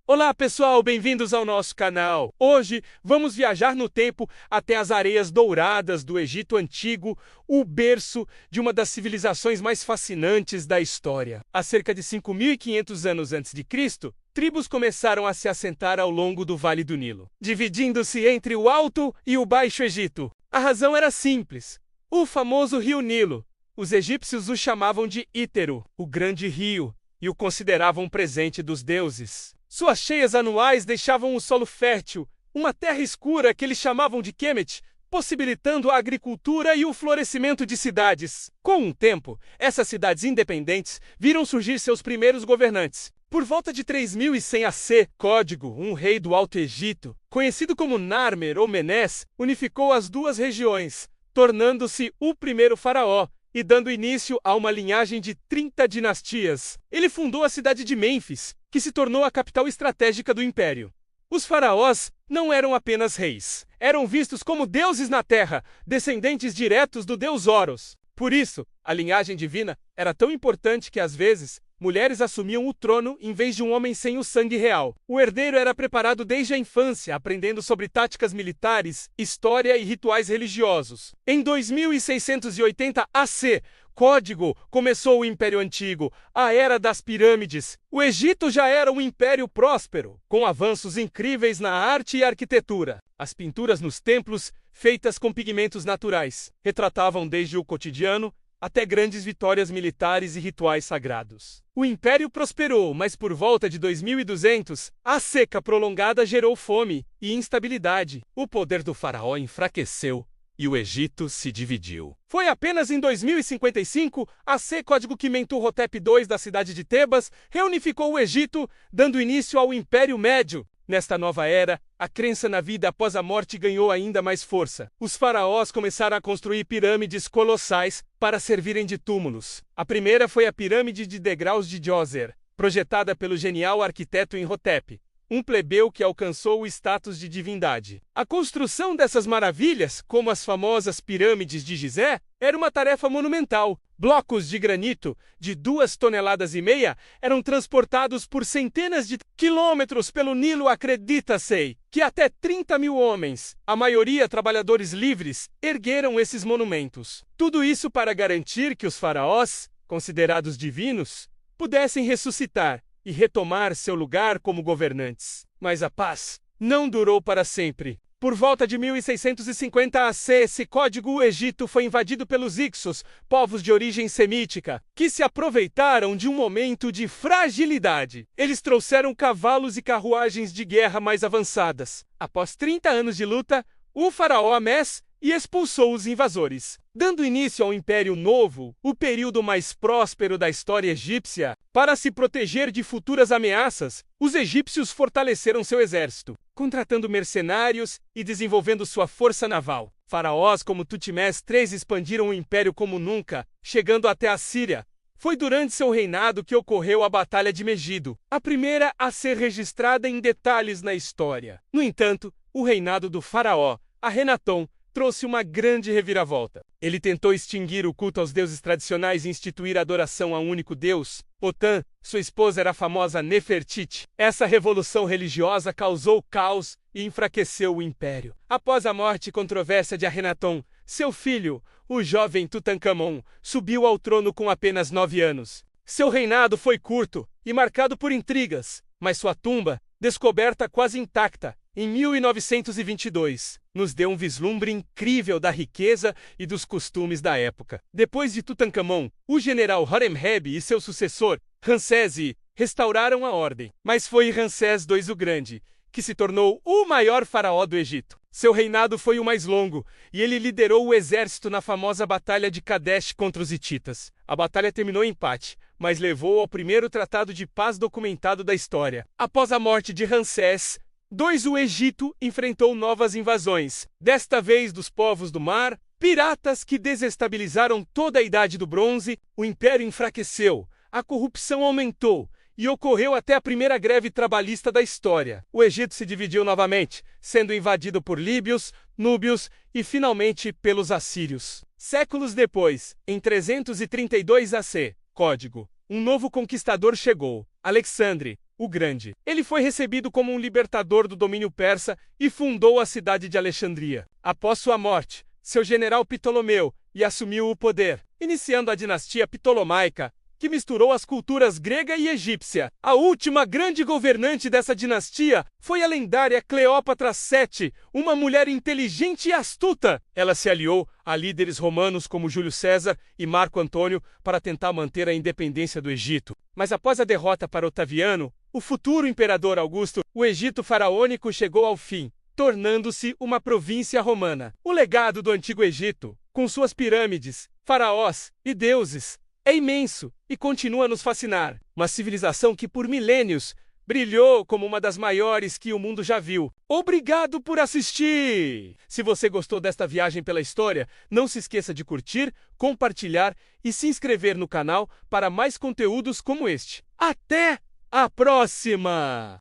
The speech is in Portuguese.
Olá pessoal, bem-vindos ao nosso canal. Hoje vamos viajar no tempo até as areias douradas do Egito Antigo, o berço de uma das civilizações mais fascinantes da história. Há cerca de 5.500 anos antes de Cristo, tribos começaram a se assentar ao longo do Vale do Nilo, dividindo-se entre o Alto e o Baixo Egito. A razão era simples: o famoso rio Nilo. Os egípcios o chamavam de Ítero, o grande rio, e o consideravam um presente dos deuses. Suas cheias anuais deixavam o solo fértil, uma terra escura que eles chamavam de Kemet, possibilitando a agricultura e o florescimento de cidades. Com o tempo, essas cidades independentes viram surgir seus primeiros governantes. Por volta de 3100 AC, Código, um rei do Alto Egito, conhecido como Narmer ou Menes, unificou as duas regiões, tornando-se o primeiro faraó e dando início a uma linhagem de 30 dinastias. Ele fundou a cidade de Mênfis, que se tornou a capital estratégica do império. Os faraós não eram apenas reis. Eram vistos como deuses na terra, descendentes diretos do deus Horus. Por isso, a linhagem divina era tão importante que, às vezes, mulheres assumiam o trono em vez de um homem sem o sangue real. O herdeiro era preparado desde a infância, aprendendo sobre táticas militares, história e rituais religiosos. Em 2680 AC, Código começou o Império Antigo, a Era das Pirâmides. O Egito já era um império próspero, com avanços incríveis na arte e arquitetura. As pinturas nos templos, feitas com pigmentos naturais, retratavam desde o cotidiano até grandes vitórias militares e rituais sagrados. O império prosperou, mas por volta de 2200, a seca prolongada gerou fome e instabilidade. O poder do faraó enfraqueceu e o Egito se dividiu. Foi apenas em 2055, AC Código que Mentuhotep II da cidade de Tebas reunificou o Egito, dando início ao Império Médio. Nesta nova era, a crença na vida após a morte ganhou ainda mais força. Os faraós começaram a construir pirâmides colossais para servirem de túmulos. A primeira foi a Pirâmide de Degraus de Djoser, projetada pelo genial arquiteto Imhotep, um plebeu que alcançou o status de divindade. A construção dessas maravilhas, como as famosas pirâmides de Gizé, era uma tarefa monumental. Blocos de granito de 2,5 toneladas eram transportados por centenas de quilômetros pelo Nilo. Acredita-se que até 30.000 homens, a maioria trabalhadores livres, ergueram esses monumentos. Tudo isso para garantir que os faraós, considerados divinos, pudessem ressuscitar e retomar seu lugar como governantes. Mas a paz não durou para sempre. Por volta de 1650 AC, esse código, o Egito foi invadido pelos Hicsos, povos de origem semítica, que se aproveitaram de um momento de fragilidade. Eles trouxeram cavalos e carruagens de guerra mais avançadas. Após 30 anos de luta, o faraó Amés expulsou os invasores, dando início ao Império Novo, o período mais próspero da história egípcia. Para se proteger de futuras ameaças, os egípcios fortaleceram seu exército, contratando mercenários e desenvolvendo sua força naval. Faraós como Tutmés III expandiram o império como nunca, chegando até a Síria. Foi durante seu reinado que ocorreu a Batalha de Megido, a primeira a ser registrada em detalhes na história. No entanto, o reinado do faraó Akhênaton trouxe uma grande reviravolta. Ele tentou extinguir o culto aos deuses tradicionais e instituir a adoração a um único deus. Otan, sua esposa, era a famosa Nefertiti. Essa revolução religiosa causou caos e enfraqueceu o império. Após a morte e controvérsia de Akhênaton, seu filho, o jovem Tutankhamon, subiu ao trono com apenas 9 anos. Seu reinado foi curto e marcado por intrigas, mas sua tumba, descoberta quase intacta em 1922, nos deu um vislumbre incrível da riqueza e dos costumes da época. Depois de Tutankhamon, o general Horemheb e seu sucessor, Ramsés I, restauraram a ordem. Mas foi Ramsés II o Grande que se tornou o maior faraó do Egito. Seu reinado foi o mais longo, e ele liderou o exército na famosa Batalha de Kadesh contra os hititas. A batalha terminou em empate, mas levou ao primeiro tratado de paz documentado da história. Após a morte de Ramsés II, o Egito enfrentou novas invasões, desta vez dos povos do mar, piratas que desestabilizaram toda a Idade do Bronze. O império enfraqueceu, a corrupção aumentou e ocorreu até a primeira greve trabalhista da história. O Egito se dividiu novamente, sendo invadido por líbios, núbios e finalmente pelos assírios. Séculos depois, em 332 AC, Código, um novo conquistador chegou, Alexandre, o Grande. Ele foi recebido como um libertador do domínio persa e fundou a cidade de Alexandria. Após sua morte, seu general Ptolomeu assumiu o poder, iniciando a dinastia Ptolomaica, que misturou as culturas grega e egípcia. A última grande governante dessa dinastia foi a lendária Cleópatra VII, uma mulher inteligente e astuta. Ela se aliou a líderes romanos como Júlio César e Marco Antônio para tentar manter a independência do Egito. Mas após a derrota para Otaviano, o futuro imperador Augusto, o Egito faraônico chegou ao fim, tornando-se uma província romana. O legado do Antigo Egito, com suas pirâmides, faraós e deuses, é imenso e continua a nos fascinar. Uma civilização que por milênios brilhou como uma das maiores que o mundo já viu. Obrigado por assistir! Se você gostou desta viagem pela história, não se esqueça de curtir, compartilhar e se inscrever no canal para mais conteúdos como este. Até a próxima!